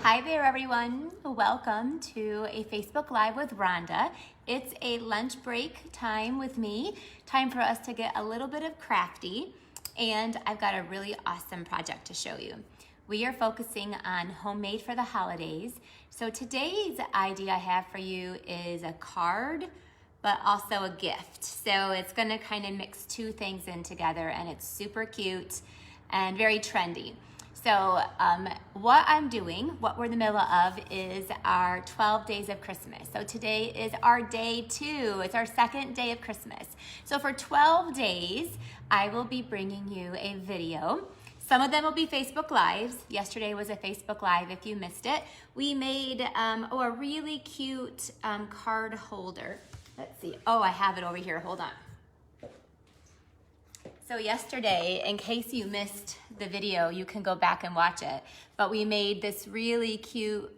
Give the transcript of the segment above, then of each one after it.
Hi there everyone, welcome to a Facebook Live with Rhonda. It's a lunch break time with me, time for us to get a little bit of crafty, and I've got a really awesome project to show you. We are focusing on homemade for the holidays, so today's idea I have for you is a card, but also a gift. So it's gonna kind of mix two things in together, and it's super cute and very trendy. So what I'm doing, what we're in the middle of, is our 12 days of Christmas. So today is our day 2. It's our second day of Christmas. So for 12 days, I will be bringing you a video. Some of them will be Facebook Lives. Yesterday was a Facebook Live if you missed it. We made a really cute card holder. Let's see. Oh, I have it over here. Hold on. So yesterday, in case you missed the video, you can go back and watch it. But we made this really cute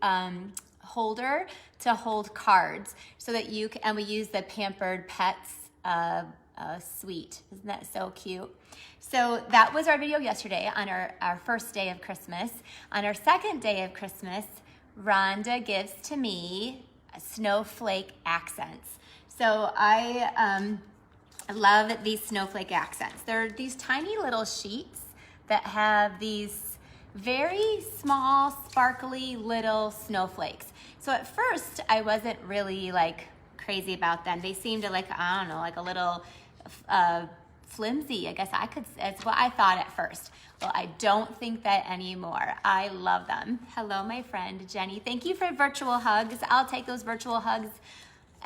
holder to hold cards so that you can, and we used the Pampered Pets suite. Isn't that so cute? So that was our video yesterday on our first day of Christmas. On our second day of Christmas, Rhonda gives to me Snowflake Accents. So I love these Snowflake Accents. They're these tiny little sheets that have these very small, sparkly little snowflakes. So at first, I wasn't really like crazy about them. They seemed like, I don't know, like a little flimsy, I guess it's what I thought at first. Well, I don't think that anymore. I love them. Hello, my friend Jenny. Thank you for virtual hugs. I'll take those virtual hugs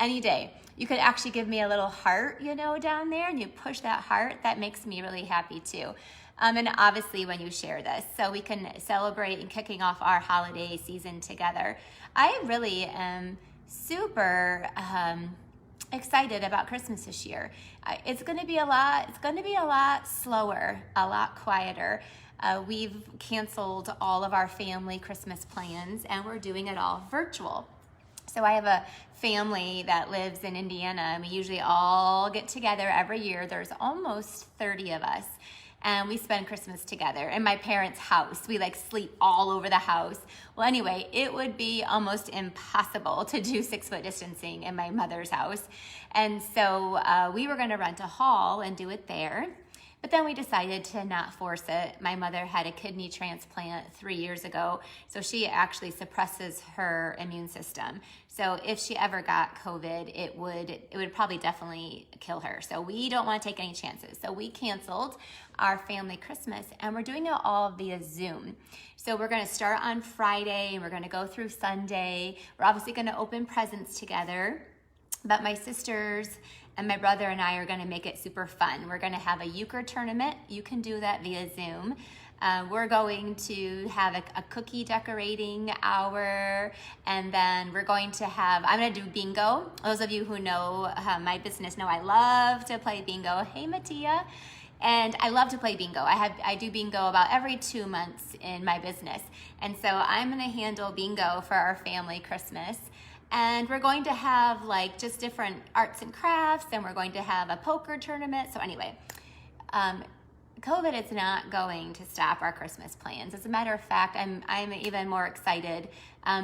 any day. You could actually give me a little heart, down there, and you push that heart. That makes me really happy too. And obviously when you share this, so we can celebrate and kicking off our holiday season together. I really am super excited about Christmas this year. It's going to be a lot slower, a lot quieter. We've canceled all of our family Christmas plans, and we're doing it all virtual. So I have a family that lives in Indiana, and we usually all get together every year. There's almost 30 of us, and we spend Christmas together in my parents' house. We sleep all over the house. Well, anyway, it would be almost impossible to do 6-foot distancing in my mother's house. And so we were gonna rent a hall and do it there. But then we decided to not force it. My mother had a kidney transplant 3 years ago, so she actually suppresses her immune system. So if she ever got COVID, it would probably definitely kill her. So we don't want to take any chances. So we canceled our family Christmas, and we're doing it all via Zoom. So we're going to start on Friday, and we're going to go through Sunday. We're obviously going to open presents together, but my sisters and my brother and I are gonna make it super fun. We're gonna have a euchre tournament. You can do that via Zoom. We're going to have a cookie decorating hour, and then we're going to have, I'm gonna do bingo. Those of you who know my business know I love to play bingo. Hey, Mattia. And I love to play bingo. I do bingo about every 2 months in my business. And so I'm gonna handle bingo for our family Christmas. And we're going to have just different arts and crafts, and we're going to have a poker tournament. So anyway, COVID is not going to stop our Christmas plans. As a matter of fact, I'm even more excited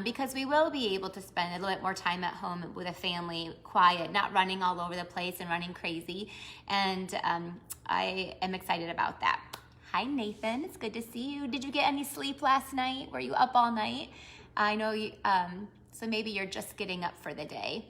because we will be able to spend a little bit more time at home with a family, quiet, not running all over the place and running crazy. And I am excited about that. Hi, Nathan. It's good to see you. Did you get any sleep last night? Were you up all night? I know you... So maybe you're just getting up for the day.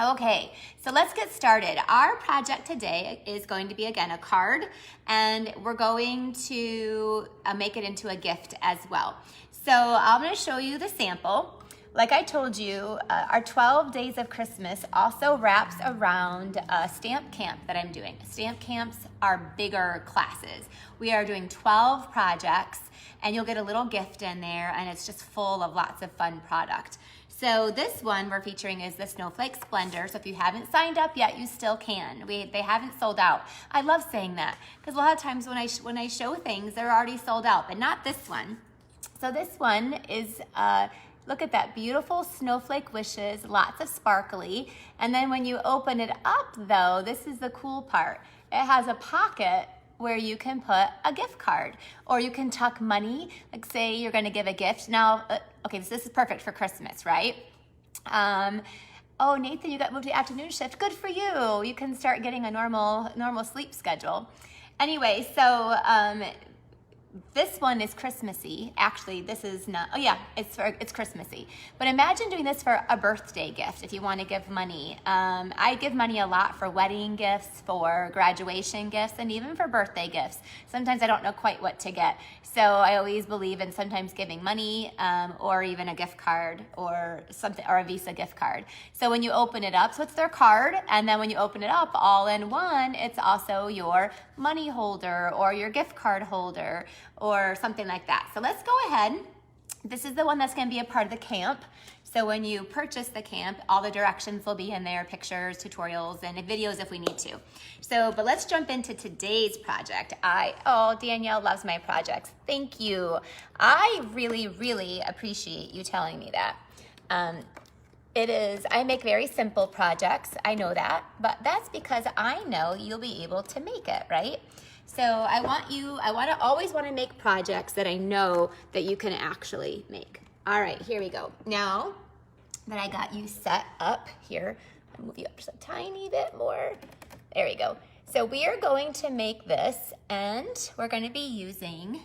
Okay, so let's get started. Our project today is going to be, again, a card, and we're going to make it into a gift as well. So I'm gonna show you the sample. Like I told you, our 12 days of Christmas also wraps around a stamp camp that I'm doing. Stamp camps are bigger classes. We are doing 12 projects, and you'll get a little gift in there, and it's just full of lots of fun product. So this one we're featuring is the Snowflake Splendor. So if you haven't signed up yet, you still can. They haven't sold out. I love saying that because a lot of times when I show things, they're already sold out, but not this one. So this one is, look at that, beautiful snowflake wishes, lots of sparkly. And then when you open it up though, this is the cool part. It has a pocket where you can put a gift card, or you can tuck money, like say you're gonna give a gift. Now, okay, so this is perfect for Christmas, right? Oh, Nathan, you got moved to the afternoon shift. Good for you. You can start getting a normal sleep schedule. Anyway, so this one is Christmassy. Actually, this is not, oh yeah, it's Christmassy. But imagine doing this for a birthday gift if you want to give money. I give money a lot for wedding gifts, for graduation gifts, and even for birthday gifts. Sometimes I don't know quite what to get. So I always believe in sometimes giving money or even a gift card or something, or a Visa gift card. So when you open it up, so it's their card, and then when you open it up all in one, it's also your money holder or your gift card holder or something like that. So let's go ahead. This is the one that's going to be a part of the camp. So when you purchase the camp, all the directions will be in there, pictures, tutorials, and videos if we need to. So, but let's jump into today's project. Oh, Danielle loves my projects. Thank you. I really, really appreciate you telling me that. I make very simple projects. I know that, but that's because I know you'll be able to make it, right? So I always want to make projects that I know that you can actually make. All right, here we go. Now that I got you set up here, I'll move you up just a tiny bit more. There we go. So we are going to make this, and we're going to be using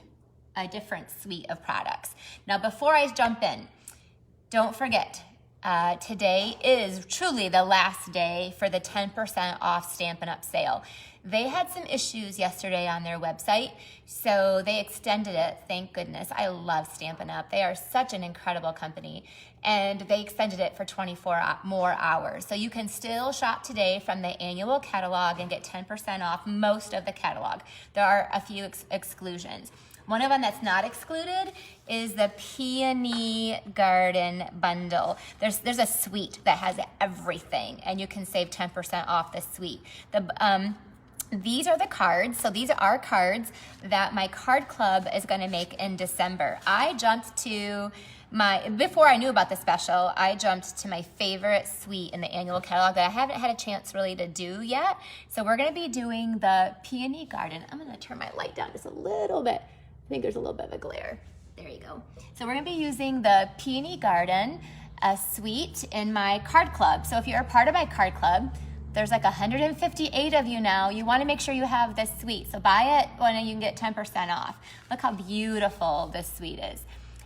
a different suite of products. Now, before I jump in, don't forget, today is truly the last day for the 10% off Stampin' Up! Sale. They had some issues yesterday on their website, so they extended it, thank goodness. I love Stampin' Up! They are such an incredible company, and they extended it for 24 more hours. So you can still shop today from the annual catalog and get 10% off most of the catalog. There are a few exclusions. One of them that's not excluded is the Peony Garden Bundle. There's a suite that has everything, and you can save 10% off the suite. These are the cards. So these are cards that my card club is going to make in December. Before I knew about the special, I jumped to my favorite suite in the annual catalog that I haven't had a chance really to do yet. So we're going to be doing the Peony Garden. I'm going to turn my light down just a little bit. I think there's a little bit of a glare. There you go. So we're going to be using the Peony Garden suite in my card club. So if you're a part of my card club, there's like 158 of you now. You want to make sure you have this suite. So buy it when you can get 10% off. Look how beautiful this suite is.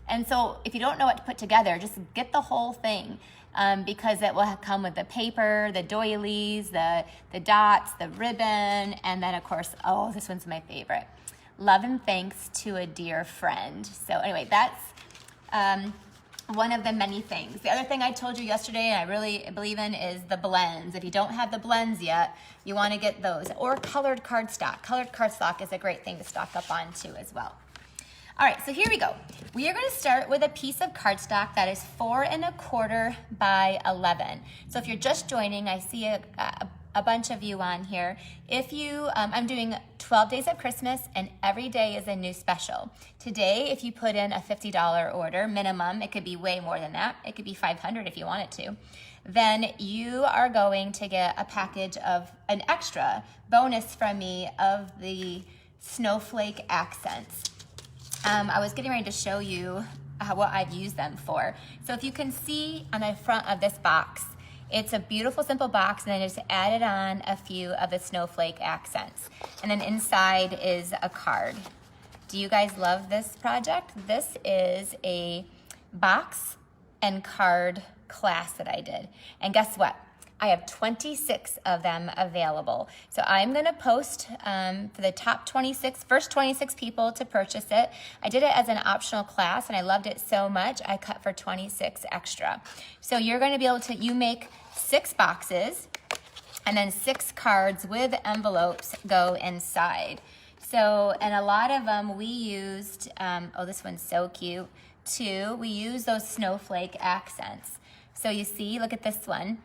And so if you don't know what to put together, just get the whole thing because it will come with the paper, the doilies, the dots, the ribbon, and then of course, oh, this one's my favorite. Love and thanks to a dear friend. So anyway, that's one of the many things. The other thing I told you yesterday and I really believe in is the blends. If you don't have the blends yet, you want to get those. Or colored cardstock. Colored cardstock is a great thing to stock up on too as well. All right, so here we go. We are going to start with a piece of cardstock that is 4 1/4 by 11. So if you're just joining, I see a bunch of you on here. If you, I'm doing 12 days of Christmas and every day is a new special. Today, if you put in a $50 order minimum, it could be way more than that. It could be $500 if you want it to. Then you are going to get a package of an extra bonus from me of the Snowflake Accents. I was getting ready to show you what I've used them for. So if you can see on the front of this box, it's a beautiful, simple box, and then I just added on a few of the Snowflake Accents. And then inside is a card. Do you guys love this project? This is a box and card class that I did. And guess what? I have 26 of them available. So I'm going to post for the top first 26 people to purchase it. I did it as an optional class and I loved it so much, I cut for 26 extra. So you're going to be able to, you make 6 boxes and then 6 cards with envelopes go inside. So, and a lot of them we used, oh, this one's so cute too. We use those Snowflake Accents. So you see, look at this one.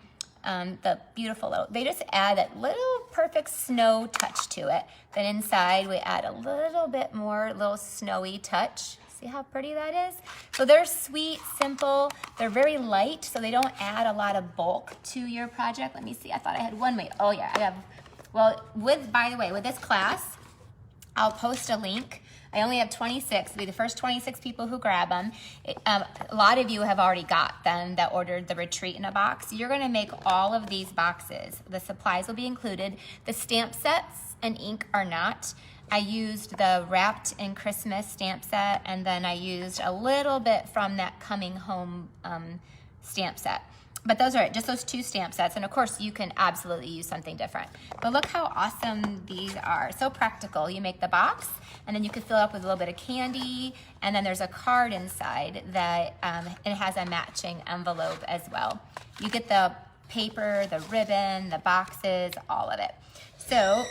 The beautiful little, they just add that little perfect snow touch to it. Then inside we add a little bit more little snowy touch. See how pretty that is? So they're sweet, simple, they're very light, so they don't add a lot of bulk to your project. Let me see, I thought I had one way. Oh yeah, I have, well, by the way, with this class, I'll post a link. I only have 26, it'll be the first 26 people who grab them. A lot of you have already got them that ordered the retreat in a box. You're gonna make all of these boxes. The supplies will be included. The stamp sets and ink are not. I used the Wrapped in Christmas stamp set, and then I used a little bit from that Coming Home stamp set. But those are just those 2 stamp sets, and of course you can absolutely use something different. But look how awesome these are. So practical. You make the box, and then you can fill it up with a little bit of candy, and then there's a card inside that it has a matching envelope as well. You get the paper, the ribbon, the boxes, all of it. So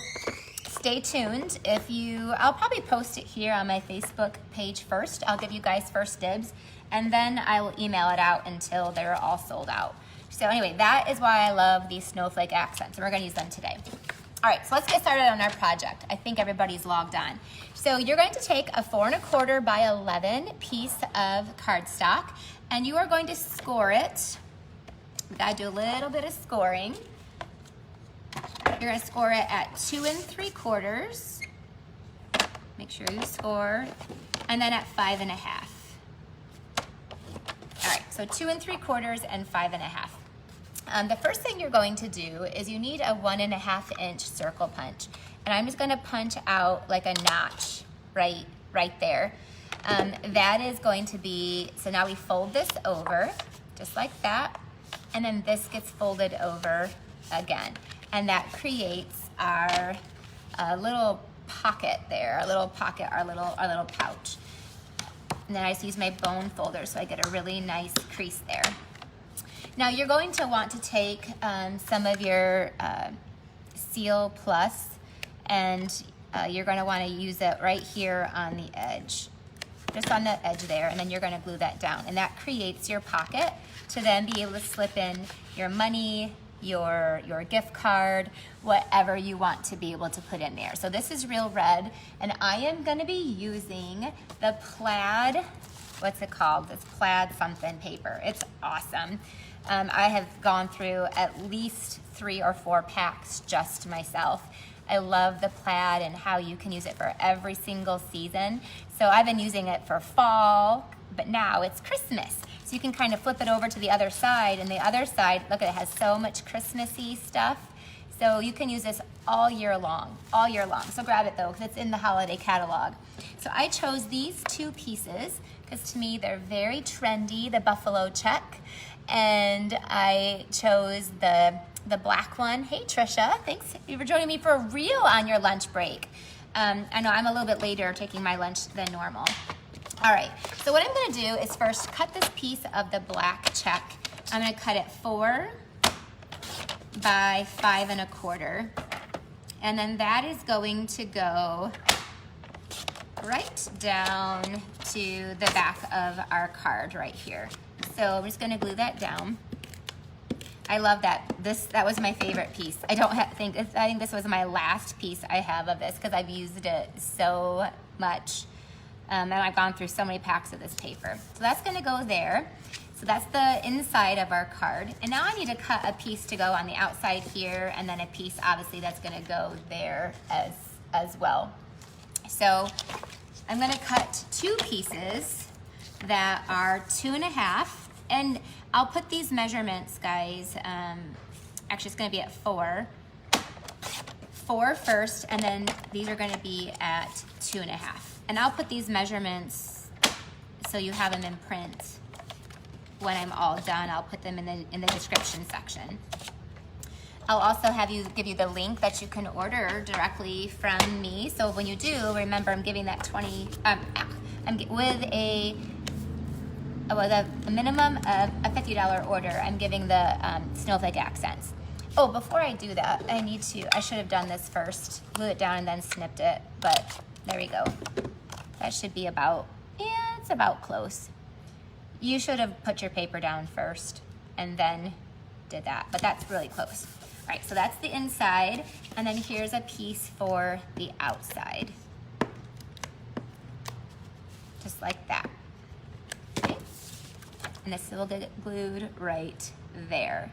stay tuned. I'll probably post it here on my Facebook page first. I'll give you guys first dibs, and then I will email it out until they're all sold out. So anyway, that is why I love these Snowflake Accents, and we're gonna use them today. All right, so let's get started on our project. I think everybody's logged on. So you're going to take a 4 1/4 by 11 piece of cardstock, and you are going to score it. We gotta do a little bit of scoring. You're gonna score it at 2 3/4. Make sure you score, and then at 5 1/2. All right, so 2 3/4 and 5 1/2. The first thing you're going to do is you need a 1 1/2 inch circle punch. And I'm just gonna punch out like a notch right there. That is going to be, so now we fold this over, just like that. And then this gets folded over again. And that creates our little pocket there, our little pouch. And then I just use my bone folder so I get a really nice crease there. Now you're going to want to take some of your Seal Plus, and you're going to want to use it right here on the edge, just on the edge there, and then you're going to glue that down. And that creates your pocket to then be able to slip in your money, your gift card, whatever you want to be able to put in there. So this is Real Red, and I am going to be using the plaid, what's it called? This plaid something paper. It's awesome. I have gone through at least 3 or 4 packs just myself. I love the plaid and how you can use it for every single season. So I've been using it for fall, but now it's Christmas. So you can kind of flip it over to the other side, and the other side, look, it has so much Christmassy stuff. So you can use this all year long. So grab it though, because it's in the holiday catalog. So I chose these 2 pieces because to me they're very trendy, the buffalo check. And I chose the black one. Hey Trisha, thanks for joining me for a reel on your lunch break. I know I'm a little bit later taking my lunch than normal. All right, so what I'm gonna do is first cut this piece of the black check. I'm gonna cut it 4 by 5 1/4. And then that is going to go right down to the back of our card right here. So I'm just gonna glue that down. I love that. That was my favorite piece. I think this was my last piece I have of this because I've used it so much. And I've gone through so many packs of this paper. So that's gonna go there. So that's the inside of our card. And now I need to cut a piece to go on the outside here, and then a piece obviously that's gonna go there as well. So I'm gonna cut 2 pieces that are 2 1/2. And I'll put these measurements, guys, actually it's gonna be at 4 first, and then these are gonna be at 2 1/2. And I'll put these measurements so you have them in print when I'm all done. I'll put them in the description section. I'll also give you the link that you can order directly from me. So when you do, remember I'm giving that with a minimum of a $50 order, I'm giving the Snowflake Accents. Oh, before I do that, I should have done this first, glue it down and then snipped it, but there we go. That should be it's about close. You should have put your paper down first and then did that, but that's really close. All right, so that's the inside, and then here's a piece for the outside. Just like that. Okay. And this will get glued right there.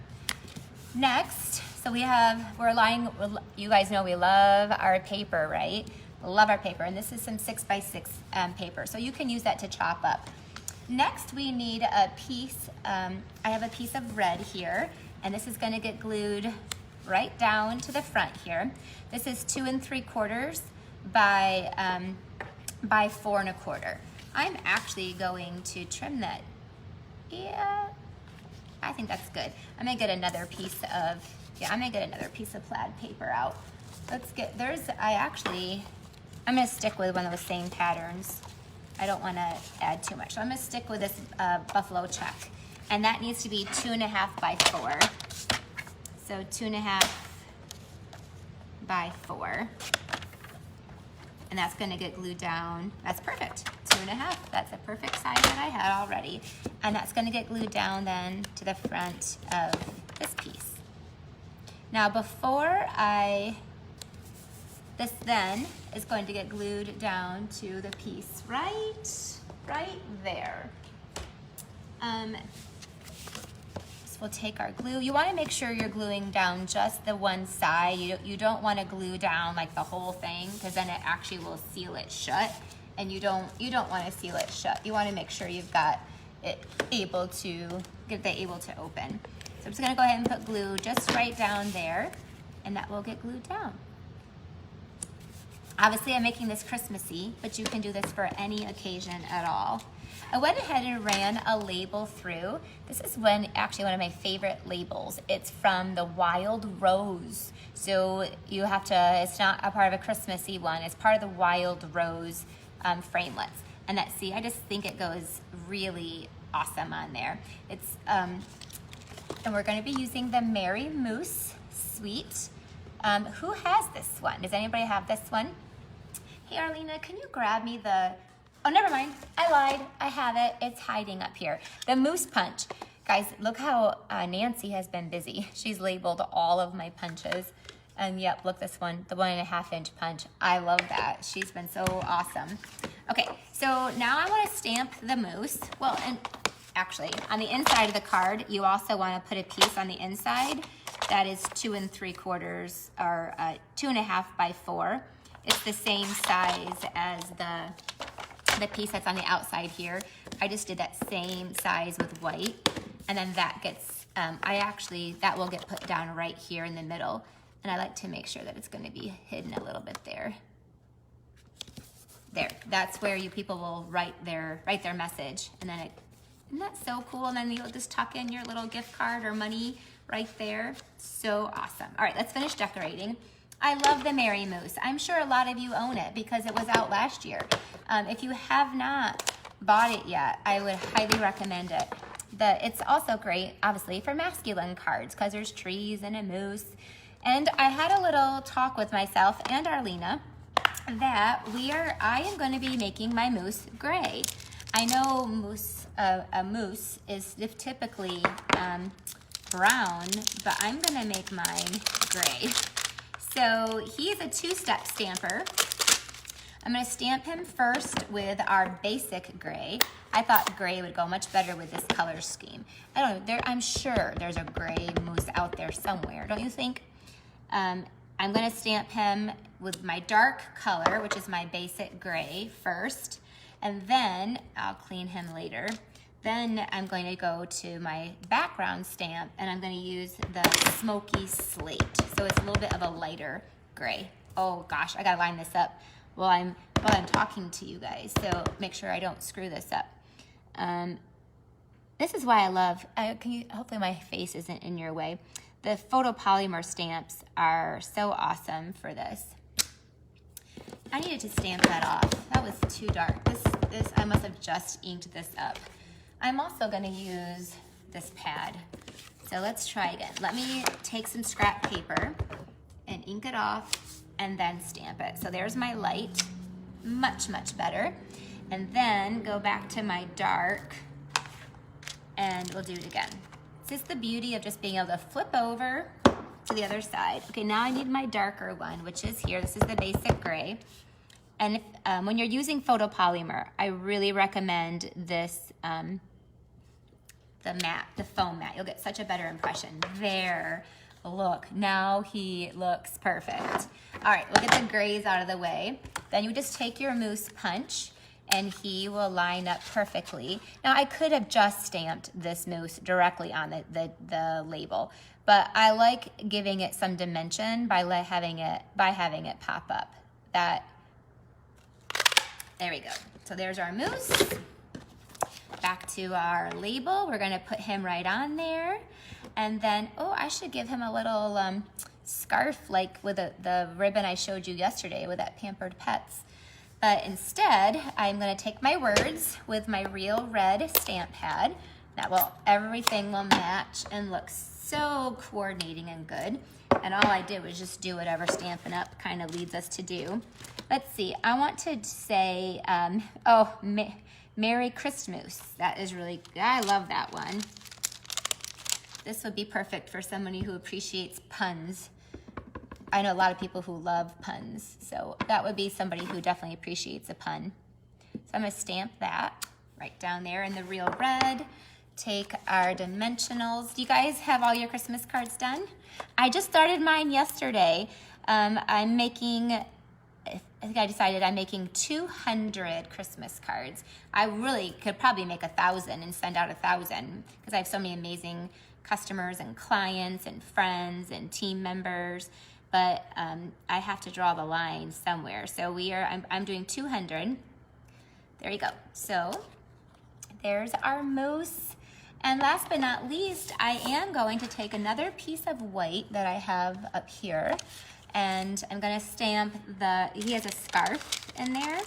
Next, so you guys know we love our paper, right? Love our paper, and this is some 6x6 paper, so you can use that to chop up. Next, we need a piece, I have a piece of red here, and this is gonna get glued right down to the front here. This is 2 3/4 by 4 1/4. I'm actually going to trim that. Yeah, I think that's good. I'm gonna get another piece of, plaid paper out. Let's get, I'm gonna stick with one of those same patterns. I don't wanna add too much. So I'm gonna stick with this buffalo check. And that needs to be 2 1/2 by 4. So 2 1/2 by 4. And that's gonna get glued down. That's perfect, 2 1/2. That's a perfect size that I had already. And that's gonna get glued down then to the front of this piece. Now this then is going to get glued down to the piece right there. So we'll take our glue. You wanna make sure you're gluing down just the one side. You don't wanna glue down like the whole thing, because then it actually will seal it shut. And you don't wanna seal it shut. You wanna make sure you've got it able to open. So I'm just gonna go ahead and put glue just right down there, and that will get glued down. Obviously, I'm making this Christmassy, but you can do this for any occasion at all. I went ahead and ran a label through. This is actually one of my favorite labels. It's from the Wild Rose. So you have to, it's not a part of a Christmassy one, it's part of the Wild Rose framelits. And I just think it goes really awesome on there. It's, and we're gonna be using the Merry Moose Sweet. Who has this one? Does anybody have this one? Hey, Arlena, can you grab me oh, never mind. I lied. I have it. It's hiding up here. The Moose Punch. Guys, look how Nancy has been busy. She's labeled all of my punches. And yep, look, this one, the 1 1/2 inch punch. I love that. She's been so awesome. Okay, so now I want to stamp the moose. Well, and actually, on the inside of the card, you also want to put a piece on the inside that is 2 3/4 or 2 1/2 by 4. It's the same size as the piece that's on the outside here. I just did that same size with white, and then that gets, that will get put down right here in the middle, and I like to make sure that it's gonna be hidden a little bit there. There, that's where you people will write their message, and then isn't that so cool? And then you'll just tuck in your little gift card or money right there. So awesome. All right, let's finish decorating. I love the Merry Moose. I'm sure a lot of you own it because it was out last year. If you have not bought it yet, I would highly recommend it. It's also great, obviously, for masculine cards because there's trees and a moose. And I had a little talk with myself and Arlena that I am going to be making my moose gray. I know a moose is typically brown, but I'm going to make mine gray. So he's a 2-step stamper. I'm gonna stamp him first with our basic gray. I thought gray would go much better with this color scheme. I don't know, I'm sure there's a gray moose out there somewhere, don't you think? I'm gonna stamp him with my dark color, which is my basic gray first, and then I'll clean him later. Then I'm going to go to my background stamp, and I'm going to use the smoky slate. So it's a little bit of a lighter gray. Oh gosh, I gotta line this up while I'm talking to you guys. So make sure I don't screw this up. This is why I love, hopefully my face isn't in your way. The photopolymer stamps are so awesome for this. I needed to stamp that off. That was too dark. I must have just inked this up. I'm also gonna use this pad. So let's try again. Let me take some scrap paper and ink it off and then stamp it. So there's my light, much, much better. And then go back to my dark and we'll do it again. This is the beauty of just being able to flip over to the other side. Okay, now I need my darker one, which is here. This is the basic gray. And when you're using photopolymer, I really recommend this, the foam mat. You'll get such a better impression. There. look, now he looks perfect. All right, we'll get the grays out of the way. Then you just take your mousse punch and he will line up perfectly. Now I could have just stamped this mousse directly on the label, but I like giving it some dimension by having it pop up. There we go. So there's our mousse. Back to our label, we're gonna put him right on there. And then, oh, I should give him a little scarf like with the ribbon I showed you yesterday with that Pampered Pets. But instead, I'm gonna take my words with my real red stamp pad. Everything will match and look so coordinating and good. And all I did was just do whatever Stampin' Up! Kind of leads us to do. Let's see, I want to say, Merry Christmas. That is really good. I love that one. This would be perfect for somebody who appreciates puns. I know a lot of people who love puns, so that would be somebody who definitely appreciates a pun. So I'm gonna stamp that right down there in the real red. Take our dimensionals. Do you guys have all your Christmas cards done? I just started mine yesterday. I think I decided I'm making 200 Christmas cards. I really could probably make 1,000 and send out 1,000 because I have so many amazing customers and clients and friends and team members, but I have to draw the line somewhere. So I'm doing 200. There you go. So there's our mousse. And last but not least, I am going to take another piece of white that I have up here, and I'm gonna stamp he has a scarf in there,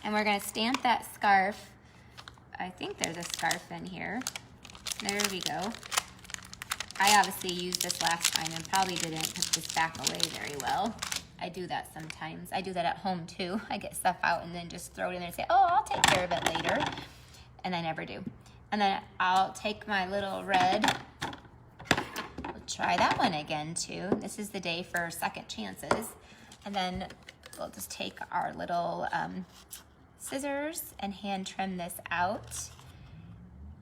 and we're gonna stamp that scarf. I think there's a scarf in here. There we go. I obviously used this last time and probably didn't put this back away very well. I do that sometimes. I do that at home too. I get stuff out and then just throw it in there and say, oh, I'll take care of it later. And I never do. And then I'll take my little red. We'll try that one again too. This is the day for second chances. And then we'll just take our little scissors and hand trim this out.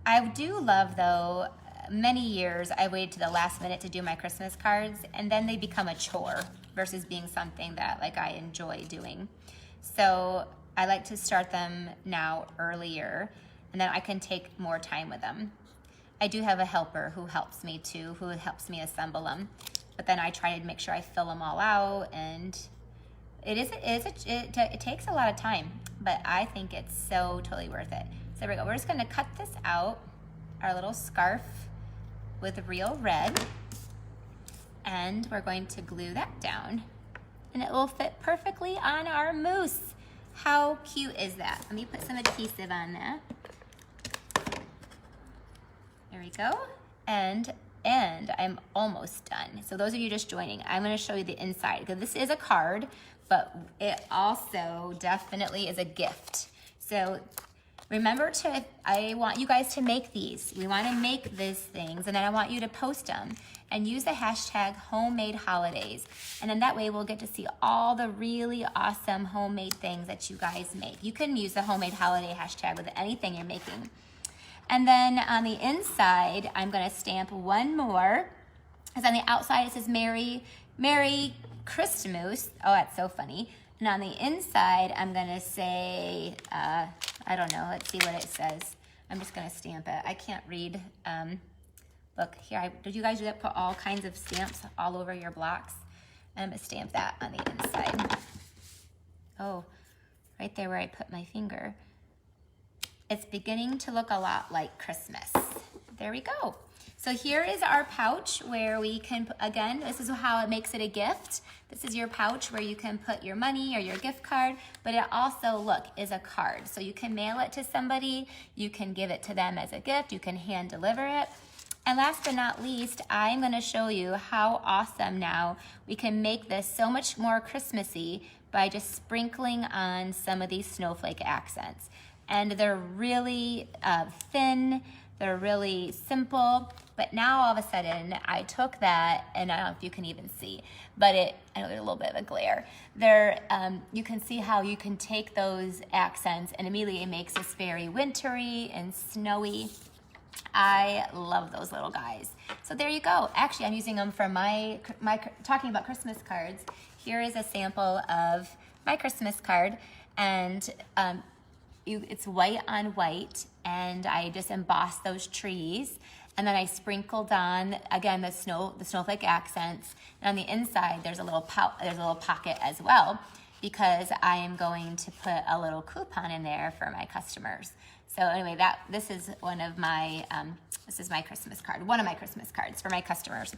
I do love though, many years I waited to the last minute to do my Christmas cards, and then they become a chore versus being something that like I enjoy doing. So I like to start them now earlier, and then I can take more time with them. I do have a helper who helps me too, who helps me assemble them, but then I try to make sure I fill them all out, and it takes a lot of time, but I think it's so totally worth it. So there we go. We're just gonna cut this out, our little scarf with real red, and we're going to glue that down, and it will fit perfectly on our mousse. How cute is that? Let me put some adhesive on that. There we go. And I'm almost done. So those of you just joining, I'm gonna show you the inside, because this is a card, but it also definitely is a gift. So remember I want you guys to make these. We wanna make these things, and then I want you to post them and use the hashtag homemade holidays. And then that way we'll get to see all the really awesome homemade things that you guys make. You can use the homemade holiday hashtag with anything you're making. And then on the inside, I'm gonna stamp one more, because on the outside it says Merry Christmas. Oh, that's so funny. And on the inside, I'm gonna say, I don't know, let's see what it says. I'm just gonna stamp it. I can't read. Look, here, did you guys do that? Put all kinds of stamps all over your blocks? I'm gonna stamp that on the inside. Oh, right there where I put my finger. It's beginning to look a lot like Christmas. There we go. So here is our pouch where we can, again, this is how it makes it a gift. This is your pouch where you can put your money or your gift card, but it also, look, is a card. So you can mail it to somebody, you can give it to them as a gift, you can hand deliver it. And last but not least, I'm gonna show you how awesome now we can make this so much more Christmassy by just sprinkling on some of these snowflake accents. And they're really thin, they're really simple, but now all of a sudden I took that, and I don't know if you can even see, but I know there's a little bit of a glare. You can see how you can take those accents and immediately it makes this very wintry and snowy. I love those little guys. So there you go. Actually, I'm using them for my talking about Christmas cards. Here is a sample of my Christmas card, and it's white on white, and I just embossed those trees, and then I sprinkled on again the snowflake accents, and on the inside there's a little pocket as well, because I am going to put a little coupon in there for my customers. So anyway, this is one of my this is my Christmas card, one of my Christmas cards for my customers.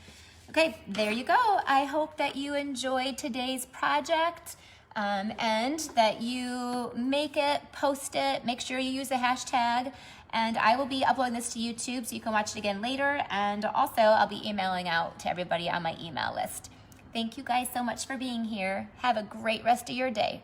Okay, there you go. I hope that you enjoyed today's project, and that you make it, post it, make sure you use a hashtag, and I will be uploading this to YouTube so you can watch it again later, and also I'll be emailing out to everybody on my email list. Thank you guys so much for being here. Have a great rest of your day.